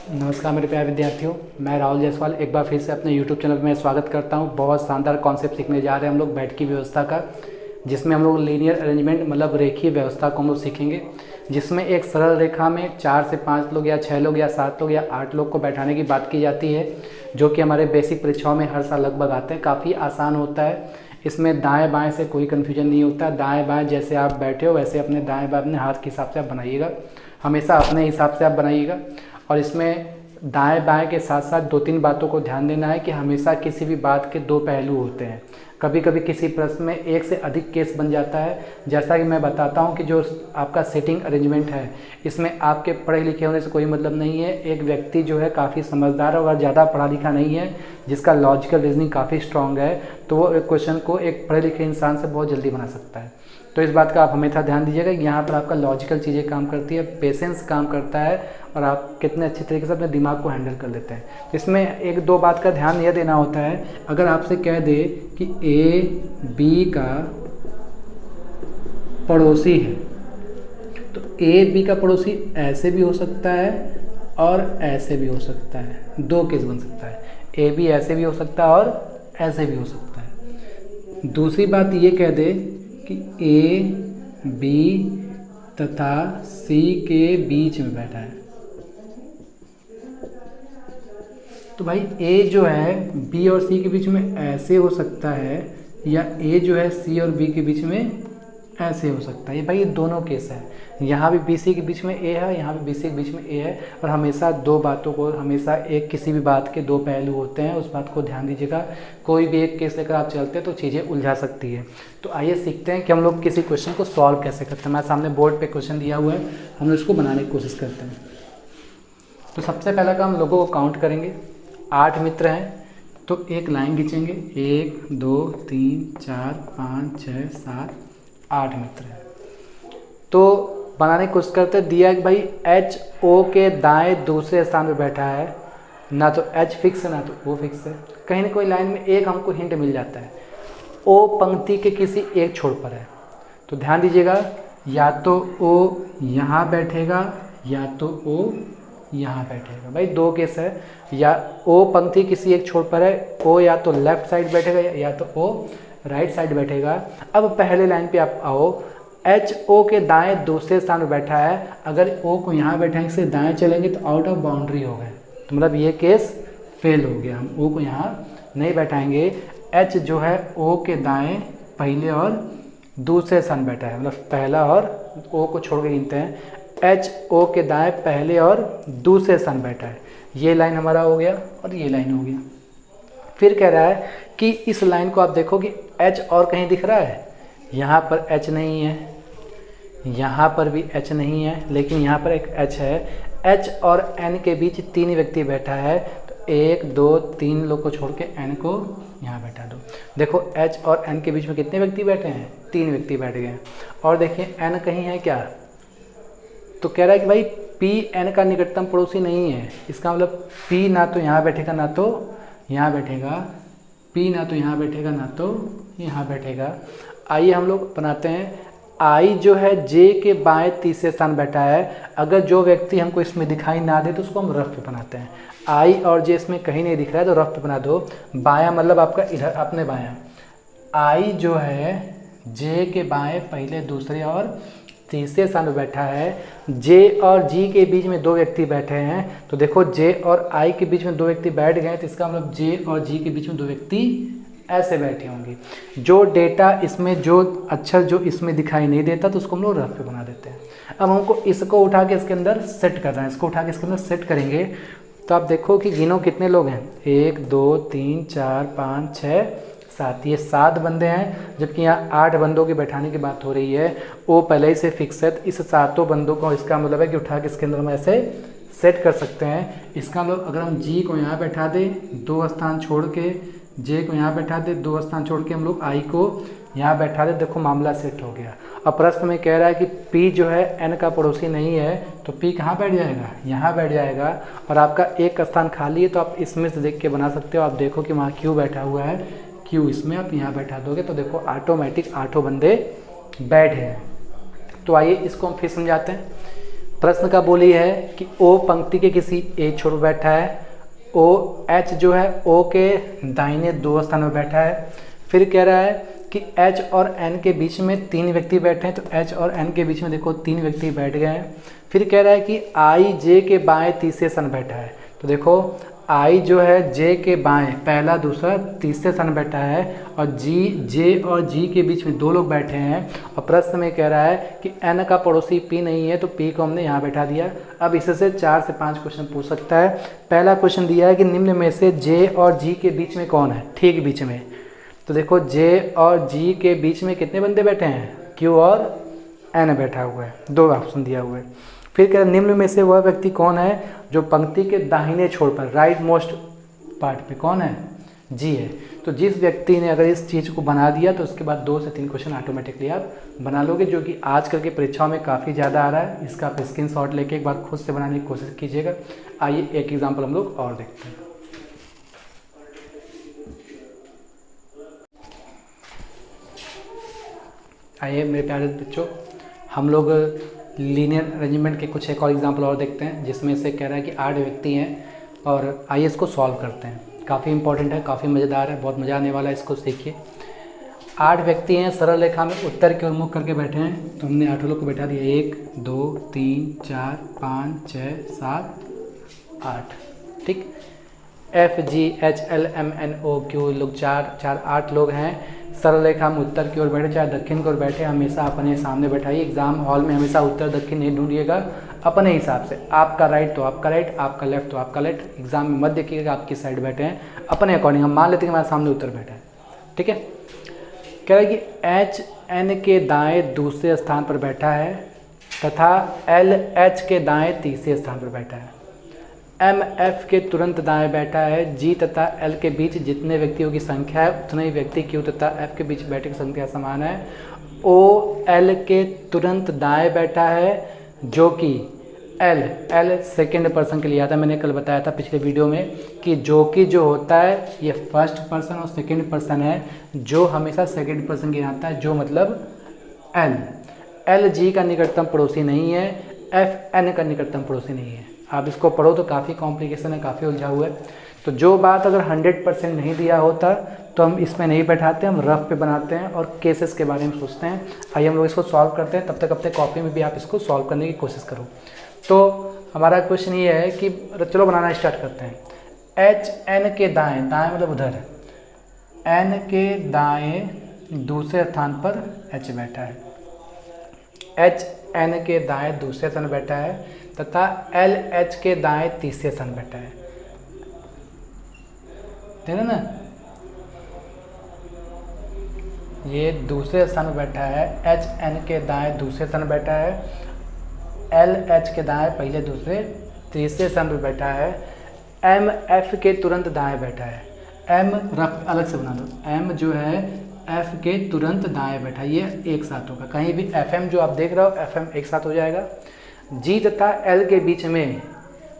नमस्कार मेरे प्यारे विद्यार्थियों, मैं राहुल जायसवाल एक बार फिर से अपने YouTube चैनल में स्वागत करता हूं। बहुत शानदार कॉन्सेप्ट सीखने जा रहे हैं हम लोग बैठ की व्यवस्था का, जिसमें हम लोग लीनियर अरेंजमेंट मतलब रेखीय व्यवस्था को हम लोग सीखेंगे, जिसमें एक सरल रेखा में 4 से 5 लोग या 6 लोग या 7 लोग या 8 लोग को बैठाने की बात की जाती है, जो कि हमारे बेसिक परीक्षाओं में हर साल लगभग आते हैं। काफ़ी आसान होता है, इसमें दाएँ बाएँ से कोई कन्फ्यूजन नहीं होता। दाएँ बाएँ जैसे आप बैठे हो वैसे अपने दाएँ बाएँ अपने हाथ के हिसाब से आप बनाइएगा, हमेशा अपने हिसाब से आप बनाइएगा। और इसमें दाएं बाएं के साथ साथ 2-3 बातों को ध्यान देना है कि हमेशा किसी भी बात के 2 पहलू होते हैं। कभी कभी किसी प्रश्न में एक से अधिक केस बन जाता है। जैसा कि मैं बताता हूं कि जो आपका सेटिंग अरेंजमेंट है, इसमें आपके पढ़े लिखे होने से कोई मतलब नहीं है। एक व्यक्ति जो है काफ़ी समझदार है और ज़्यादा पढ़ा लिखा नहीं है, जिसका लॉजिकल रीजनिंग काफ़ी स्ट्रॉन्ग है, तो वो एक क्वेश्चन को एक पढ़े लिखे इंसान से बहुत जल्दी बना सकता है। तो इस बात का आप हमेशा ध्यान दीजिएगा कि यहाँ पर आपका लॉजिकल चीज़ें काम करती है, पेशेंस काम करता है और आप कितने अच्छे तरीके से अपने दिमाग को हैंडल कर लेते हैं। तो इसमें 1-2 बात का ध्यान यह देना होता है, अगर आपसे कह दे कि ए बी का पड़ोसी है, तो ए बी का पड़ोसी ऐसे भी हो सकता है और ऐसे भी हो सकता है। 2 केस बन सकता है, ए बी ऐसे भी हो सकता है और ऐसे भी हो सकता है। दूसरी बात ये कह दे कि ए बी तथा सी के बीच में बैठा है, तो भाई ए जो है बी और सी के बीच में ऐसे हो सकता है, या ए जो है सी और बी के बीच में ऐसे हो सकता है। ये भाई ये दोनों केस है, यहाँ भी बी सी के बीच में ए है, यहाँ भी बी सी के बीच में ए है। और हमेशा 2 बातों को, हमेशा एक किसी भी बात के 2 पहलू होते हैं, उस बात को ध्यान दीजिएगा। कोई भी एक केस लेकर आप चलते हैं तो चीज़ें उलझा सकती है। तो आइए सीखते हैं कि हम लोग किसी क्वेश्चन को सॉल्व कैसे करते हैं। हमारे सामने बोर्ड पे क्वेश्चन दिया हुआ है, हम उसको बनाने की कोशिश करते हैं। तो सबसे पहला काम लोगों को काउंट करेंगे। 8 मित्र हैं तो एक लाइन खींचेंगे, 1 2 3 4 5 6 7 8 मित्र हैं। तो बनाने की कोशिश करते दिया कि भाई एच ओ के दाएं दूसरे स्थान पर बैठा है, ना तो एच फिक्स है ना तो ओ फिक्स है। कहीं ना कोई लाइन में एक हमको हिंट मिल जाता है, ओ पंक्ति के किसी एक छोर पर है। तो ध्यान दीजिएगा, या तो ओ यहाँ बैठेगा या तो ओ यहाँ बैठेगा। भाई 2 केस है, या ओ पंक्ति किसी एक छोर पर है, ओ या तो लेफ्ट साइड बैठेगा या तो ओ राइट साइड बैठेगा। अब पहले लाइन पे आप आओ, एच ओ के दाएं दूसरे स्थान पर बैठा है। अगर ओ को यहाँ बैठाएंगे से दाएं चलेंगे तो आउट ऑफ बाउंड्री हो गए, तो मतलब ये केस फेल हो गया। हम ओ को यहाँ नहीं बैठाएंगे। एच जो है ओ के दाएं पहले और दूसरे स्थान बैठा है, मतलब पहला और ओ को छोड़ के गिनते हैं। एच ओ के दाएं पहले और दूसरे स्थान बैठा है। ये लाइन हमारा हो गया और ये लाइन हो गया। फिर कह रहा है कि इस लाइन को आप देखो कि एच और कहीं दिख रहा है, यहाँ पर एच नहीं है, यहाँ पर भी एच नहीं है, लेकिन यहाँ पर एक एच है। एच और एन के बीच 3 व्यक्ति बैठा है, तो 1 2 3 लोग को छोड़ के एन को यहाँ बैठा दो। देखो एच और एन के बीच में कितने व्यक्ति बैठे हैं, 3 व्यक्ति बैठ गए। और देखिए एन कहीं है क्या, तो कह रहा है कि भाई पी एन का निकटतम पड़ोसी नहीं है। इसका मतलब पी ना तो यहाँ बैठेगा ना तो यहाँ बैठेगा, पी ना तो यहाँ बैठेगा ना तो यहाँ बैठेगा। आइए हम लोग बनाते हैं। आई जो है जे के बाएं तीसरे स्थान बैठा है। अगर जो व्यक्ति हमको इसमें दिखाई ना दे तो उसको हम रफ पे बनाते हैं। आई और जे इसमें कहीं नहीं दिख रहा है तो रफ पे बना दो। बायां मतलब आपका इधर अपने बायां। आई जो है जे के बाएं पहले दूसरे और तीसरे स्थान पर बैठा है। जे और जी के बीच में 2 व्यक्ति बैठे हैं, तो देखो जे और आई के बीच में 2 व्यक्ति बैठ गए, तो इसका मतलब जे और जी के बीच में 2 व्यक्ति ऐसे बैठे होंगे। जो डेटा इसमें, जो अक्षर जो इसमें दिखाई नहीं देता तो उसको हम लोग रफ पे बना देते हैं। अब हमको इसको उठा के इसके अंदर सेट करना है। इसको उठा के इसके अंदर सेट करेंगे तो आप देखो कि गिनो कितने लोग हैं, 1 2 3 4 5 6 7। ये 7 बंदे हैं, जबकि यहाँ 8 बंदों की बैठाने की बात हो रही है। वो पहले ही से फिक्स है, तो इस 7 बंदों को इसका मतलब है कि उठा के इसके अंदर हम ऐसे सेट कर सकते हैं। इसका मतलब अगर हम जी को यहाँ बैठा दें 2 स्थान छोड़ के, जे को यहाँ बैठा दे 2 स्थान छोड़ के, हम लोग आई को यहाँ बैठा दे, देखो मामला सेट हो गया। और प्रश्न में कह रहा है कि पी जो है एन का पड़ोसी नहीं है, तो पी कहाँ बैठ जाएगा, यहाँ बैठ जाएगा। और आपका एक स्थान खाली है तो आप इसमें से देख के बना सकते हो। आप देखो कि वहाँ क्यू बैठा हुआ है, क्यू इसमें आप यहाँ बैठा दोगे तो देखो ऑटोमेटिक 8 बंदे बैठे हैं। तो आइए इसको हम फिर समझाते हैं। प्रश्न का बोली है कि ओ पंक्ति के किसी एक छोर पर बैठा है, ओ एच जो है ओ के दाहिने 2 स्थान में बैठा है। फिर कह रहा है कि एच और एन के बीच में 3 व्यक्ति बैठे हैं, तो एच और एन के बीच में देखो 3 व्यक्ति बैठ गए हैं। फिर कह रहा है कि आई जे के बाएं तीसरे स्थान बैठा है, तो देखो आई जो है जे के बाएं पहला दूसरा तीसरे स्थान बैठा है, और जी जे और जी के बीच में 2 लोग बैठे हैं। और प्रश्न में कह रहा है कि एन का पड़ोसी पी नहीं है, तो पी को हमने यहाँ बैठा दिया। अब इससे 4 से 5 क्वेश्चन पूछ सकता है। पहला क्वेश्चन दिया है कि निम्न में से जे और जी के बीच में कौन है, ठीक बीच में। तो देखो जे और जी के बीच में कितने बंदे बैठे हैं, क्यू और एन बैठा हुआ है, 2 ऑप्शन दिया हुआ है। फिर कह निम्न में से वह व्यक्ति कौन है जो पंक्ति के दाहिने छोर पर राइट मोस्ट पार्ट पे कौन है, जी है। तो जिस व्यक्ति ने अगर इस चीज़ को बना दिया तो उसके बाद 2 से 3 क्वेश्चन ऑटोमेटिकली आप बना लोगे, जो कि आजकल के परीक्षाओं में काफ़ी ज़्यादा आ रहा है। इसका आप स्क्रीनशॉट लेके एक बार खुद से बनाने की कोशिश कीजिएगा। आइए एक एग्जाम्पल हम लोग और देखते हैं। आइए मेरे प्यारे बच्चों, हम लोग लीनियर अरेंजमेंट के कुछ एक और एग्जाम्पल और देखते हैं, जिसमें से कह रहा है कि 8 व्यक्ति हैं, और आइए इसको सॉल्व करते हैं। काफ़ी इंपॉर्टेंट है, काफ़ी मज़ेदार है, बहुत मज़ा आने वाला है, इसको सीखिए। 8 व्यक्ति हैं, सरल रेखा में उत्तर की ओर मुख करके बैठे हैं, तो हमने 8 लोग को बैठा दिया, 1 2 3 4 5 6 7 8, ठीक। F G H L M N O Q लोग 8 लोग हैं। सरल रेखा में उत्तर की ओर बैठे, चाहे दक्षिण की ओर बैठे, हमेशा अपने सामने बैठाइए। एग्जाम हॉल में हमेशा उत्तर दक्षिण नहीं ढूंढिएगा, अपने हिसाब से। आपका राइट तो आपका राइट, आपका लेफ्ट तो आपका लेफ्ट। एग्जाम में मत देखिएगा आप किस साइड बैठे हैं, अपने अकॉर्डिंग। हम मान लेते हैं कि हमारे सामने उत्तर बैठा है, ठीक है। कह रहा है कि एच एन के दाएं दूसरे स्थान पर बैठा है तथा एल एच के दाएं तीसरे स्थान पर बैठा है। एम एफ के तुरंत दाएं बैठा है। जी तथा एल के बीच जितने व्यक्तियों की संख्या है उतने ही व्यक्ति क्यू तथा एफ के बीच बैठे की संख्या समान है। ओ एल के तुरंत दाएं बैठा है, जो कि एल सेकेंड पर्सन के लिए आता है। मैंने कल बताया था पिछले वीडियो में कि जो होता है ये फर्स्ट पर्सन और सेकेंड पर्सन है, जो हमेशा सेकेंड पर्सन के आता है, जो मतलब एल जी का निकटतम पड़ोसी नहीं है, एफ एन का निकटतम पड़ोसी नहीं है। आप इसको पढ़ो तो काफ़ी कॉम्प्लिकेशन है, काफ़ी उलझा हुआ है। तो जो बात अगर 100% नहीं दिया होता तो हम इसमें नहीं बैठाते, हम रफ पे बनाते हैं और केसेस के बारे में सोचते हैं। आइए हम लोग इसको सॉल्व करते हैं। तब तक अपने कॉपी में भी आप इसको सॉल्व करने की कोशिश करो। तो हमारा क्वेश्चन ये है कि चलो बनाना स्टार्ट करते हैं। एच एन के दाएँ मतलब उधर, एन के दाएँ दूसरे स्थान पर एच बैठा है। एच एन के दाएँ दूसरे स्थान बैठा है तथा एल एच के दाएं तीसरे स्थान बैठा है, ठीक है ना। ये दूसरे स्थान में बैठा है, एच एन के दाएं दूसरे स्थान बैठा है, एल एच के दाएं पहले दूसरे तीसरे स्थान पर बैठा है, एम एफ के तुरंत दाएं बैठा है। एम रफ अलग से बना दो, एम जो है एफ के तुरंत दाएं बैठा है, ये एक साथ होगा। कहीं भी एफ एम जो आप देख रहे हो एफ एम एक साथ हो जाएगा। जी तथा एल के बीच में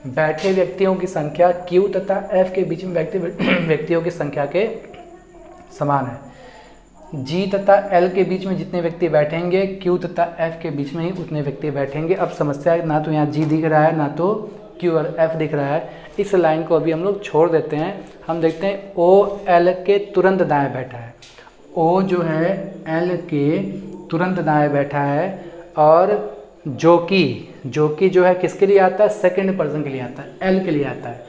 बैठे व्यक्तियों की संख्या क्यू तथा एफ के बीच में व्यक्तियों की संख्या के समान है। जी तथा एल के बीच में जितने व्यक्ति बैठेंगे क्यू तथा एफ के बीच में ही उतने व्यक्ति बैठेंगे। अब समस्या है, ना तो यहाँ जी दिख रहा है ना तो क्यू और एफ दिख रहा है। इस लाइन को अभी हम लोग छोड़ देते हैं। हम देखते हैं ओ एल के तुरंत दाएँ बैठा है। ओ जो है एल के तुरंत दाएँ बैठा है, और जो कि जो है किसके लिए आता है, सेकंड पर्सन के लिए आता है, एल के लिए आता है।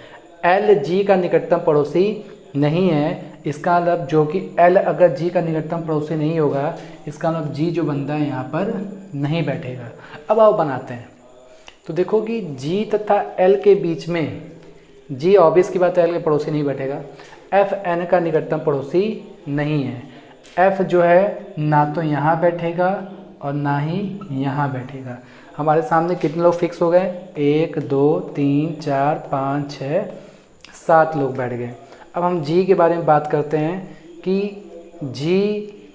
एल जी का निकटतम पड़ोसी नहीं है, इसका मतलब जो कि एल अगर जी का निकटतम पड़ोसी नहीं होगा, इसका मतलब जी जो बंदा है यहाँ पर नहीं बैठेगा। अब आओ बनाते हैं। तो देखो कि जी तथा एल के बीच में, जी ऑब्वियस की बात है एल के पड़ोसी नहीं बैठेगा। एफ एन का निकटतम पड़ोसी नहीं है। एफ जो है ना तो यहाँ बैठेगा और ना ही यहाँ बैठेगा। हमारे सामने कितने लोग फिक्स हो गए, 1 2 3 4 5 6 7 लोग बैठ गए। अब हम जी के बारे में बात करते हैं कि जी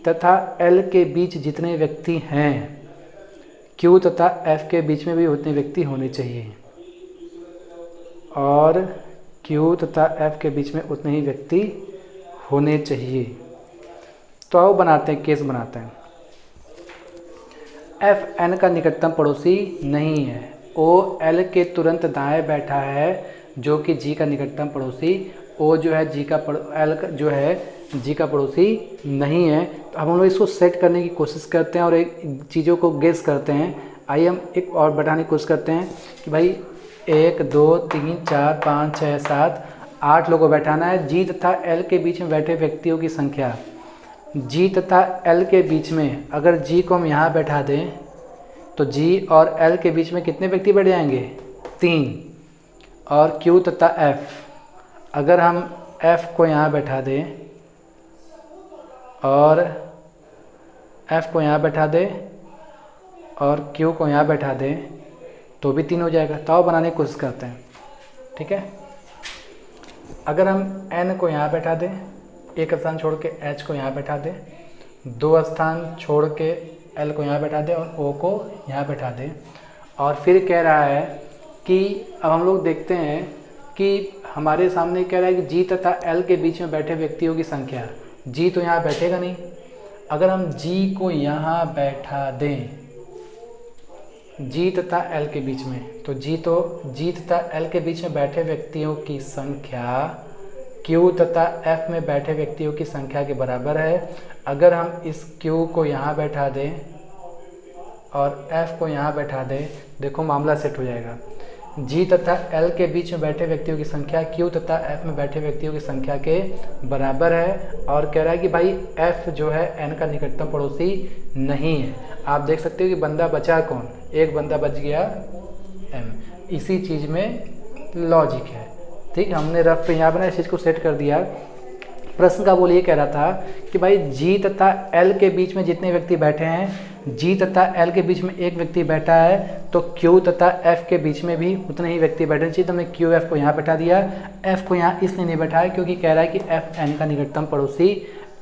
तथा एल के बीच जितने व्यक्ति हैं, क्यू तथा एफ के बीच में भी उतने व्यक्ति होने चाहिए, और क्यू तथा एफ के बीच में उतने ही व्यक्ति होने चाहिए। तो आओ बनाते हैं, केस बनाते हैं। एफ एन का निकटतम पड़ोसी नहीं है, ओ एल के तुरंत दाएं बैठा है जो कि जी का निकटतम पड़ोसी, ओ जो है जी का एल जो है जी का पड़ोसी नहीं है। तो अब हम लोग इसको सेट करने की कोशिश करते हैं और एक चीज़ों को गेस करते हैं। आइए हम एक और बैठाने की कोशिश करते हैं कि भाई 1 2 3 4 5 6 7 8 लोगों को बैठाना है। जी तथा एल के बीच में बैठे व्यक्तियों की संख्या, जी तथा एल के बीच में अगर जी को हम यहाँ बैठा दें तो जी और एल के बीच में कितने व्यक्ति बैठ जाएंगे? 3। और क्यू तथा एफ, अगर हम एफ को यहाँ बैठा दें और एफ को यहाँ बैठा दें और क्यू को यहाँ बैठा दें तो भी 3 हो जाएगा। तो बनाने की कोशिश करते हैं, ठीक है। अगर हम एन को यहाँ बैठा दें, एक स्थान छोड़ के एच को यहाँ बैठा दें, 2 स्थान छोड़ के एल को यहाँ बैठा दें और ओ को यहाँ बैठा दें, और फिर कह रहा है कि अब हम लोग देखते हैं कि हमारे सामने कह रहा है कि जी तथा एल के बीच में बैठे व्यक्तियों की संख्या। जी तो यहाँ बैठेगा नहीं, अगर हम जी को यहाँ बैठा दें जी तथा एल के बीच में, तो जी तथा एल के बीच में बैठे व्यक्तियों की संख्या क्यू तथा एफ में बैठे व्यक्तियों की संख्या के बराबर है। अगर हम इस क्यू को यहाँ बैठा दें और एफ को यहाँ बैठा दें, देखो मामला सेट हो जाएगा। जी तथा एल के बीच में बैठे व्यक्तियों की संख्या क्यू तथा एफ में बैठे व्यक्तियों की संख्या के बराबर है, और कह रहा है कि भाई एफ जो है एन का निकटतम पड़ोसी नहीं है। आप देख सकते हो कि बंदा बचा कौन? एक बंदा बच गया, एम। इसी चीज़ में लॉजिक है, ठीक है। हमने रफ पे यहाँ बना इस चीज़ को सेट कर दिया। प्रश्न का बोल ये कह रहा था कि भाई जी तथा एल के बीच में जितने व्यक्ति बैठे हैं, जी तथा एल के बीच में एक व्यक्ति बैठा है, तो क्यू तथा एफ के बीच में भी उतने ही व्यक्ति बैठने चाहिए। तो हमने क्यू एफ को यहाँ बैठा दिया। एफ को यहाँ इसलिए नहीं बैठाया क्योंकि कह रहा है कि एफ एन का निकटतम पड़ोसी,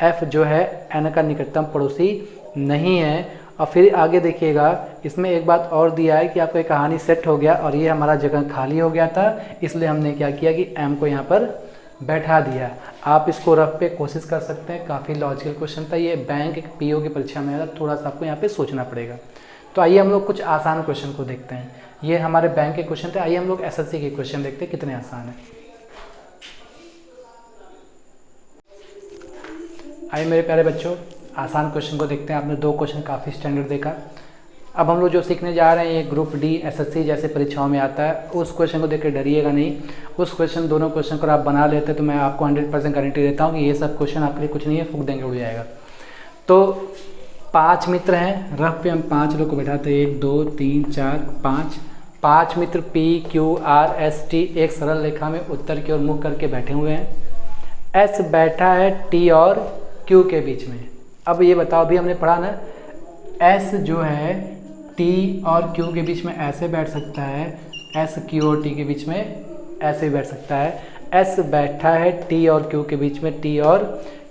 एफ जो है एन का निकटतम पड़ोसी नहीं है। और फिर आगे देखिएगा, इसमें एक बात और दिया है कि आपको एक कहानी सेट हो गया और ये हमारा जगह खाली हो गया था, इसलिए हमने क्या किया कि एम को यहाँ पर बैठा दिया। आप इसको रफ पे कोशिश कर सकते हैं, काफ़ी लॉजिकल क्वेश्चन था ये। बैंक पीओ की परीक्षा में आएगा, थोड़ा सा आपको यहाँ पे सोचना पड़ेगा। तो आइए हम लोग कुछ आसान क्वेश्चन को देखते हैं। ये हमारे बैंक के क्वेश्चन थे। आइए हम लोग एसएससी के क्वेश्चन देखते हैं कितने आसान है। आइए मेरे प्यारे बच्चों, आसान क्वेश्चन को देखते हैं। आपने 2 क्वेश्चन काफ़ी स्टैंडर्ड देखा। अब हम लोग जो सीखने जा रहे हैं ये ग्रुप डी एसएससी जैसे परीक्षाओं में आता है, उस क्वेश्चन को देख के डरिएगा नहीं। उस क्वेश्चन, दोनों क्वेश्चन को आप बना लेते तो मैं आपको 100% गारंटी देता हूँ कि ये सब क्वेश्चन आपके लिए कुछ नहीं है, फूक देंगे उड़ जाएगा। तो 5 मित्र हैं, रफ पे हम 5 लोग को बैठाते हैं, 1 2 3 4 5। 5 मित्र P Q R S T एक सरल रेखा में उत्तर की ओर मुख करके बैठे हुए हैं। एस बैठा है टी और क्यू के बीच में। अब ये बताओ, अभी हमने पढ़ा ना, एस जो है टी और क्यू के बीच में ऐसे बैठ सकता है, एस क्यू और टी के बीच में ऐसे भी बैठ सकता है। एस बैठा है टी और क्यू के बीच में, टी और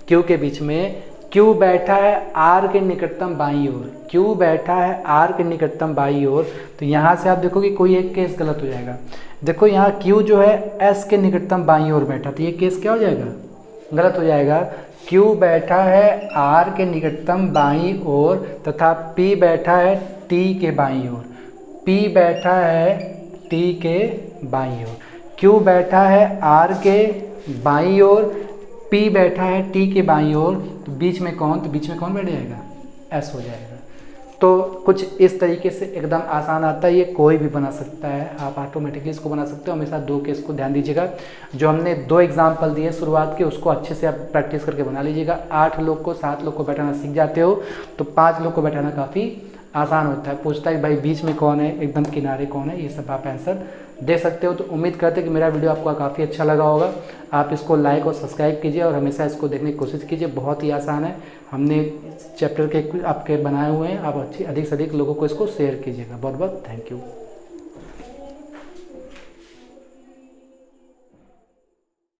क्यू के बीच में। क्यू बैठा है आर के निकटतम बाईं ओर, क्यू बैठा है आर के निकटतम बाईं ओर। तो यहाँ से आप देखो कि कोई एक केस गलत हो जाएगा। देखो यहाँ क्यू जो है एस के निकटतम बाईं ओर बैठा, तो ये केस क्या हो जाएगा? गलत हो जाएगा। क्यू बैठा है आर के निकटतम बाईं ओर तथा पी बैठा है टी के बाईं ओर। पी बैठा है टी के बाईं ओर। क्यू बैठा है आर के बाईं ओर, पी बैठा है टी के बाईं ओर। तो बीच में कौन? तो बीच में कौन बैठ जाएगा? एस हो जाएगा। तो कुछ इस तरीके से एकदम आसान आता है, ये कोई भी बना सकता है, आप ऑटोमेटिकली इसको बना सकते हो। हमेशा 2 केस को ध्यान दीजिएगा। जो हमने 2 एग्जाम्पल दिए शुरुआत के, उसको अच्छे से आप प्रैक्टिस करके बना लीजिएगा। 8 लोग को 7 लोग को बैठाना सीख जाते हो तो 5 लोग को बैठाना काफ़ी आसान होता है। पूछता है कि भाई बीच में कौन है, एकदम किनारे कौन है, ये सब आप आंसर दे सकते हो। तो उम्मीद करते हैं कि मेरा वीडियो आपको काफ़ी अच्छा लगा होगा। आप इसको लाइक और सब्सक्राइब कीजिए और हमेशा इसको देखने की कोशिश कीजिए। बहुत ही आसान है, हमने चैप्टर के आपके बनाए हुए हैं। आप अधिक से अधिक लोगों को इसको शेयर कीजिएगा। बहुत बहुत थैंक यू।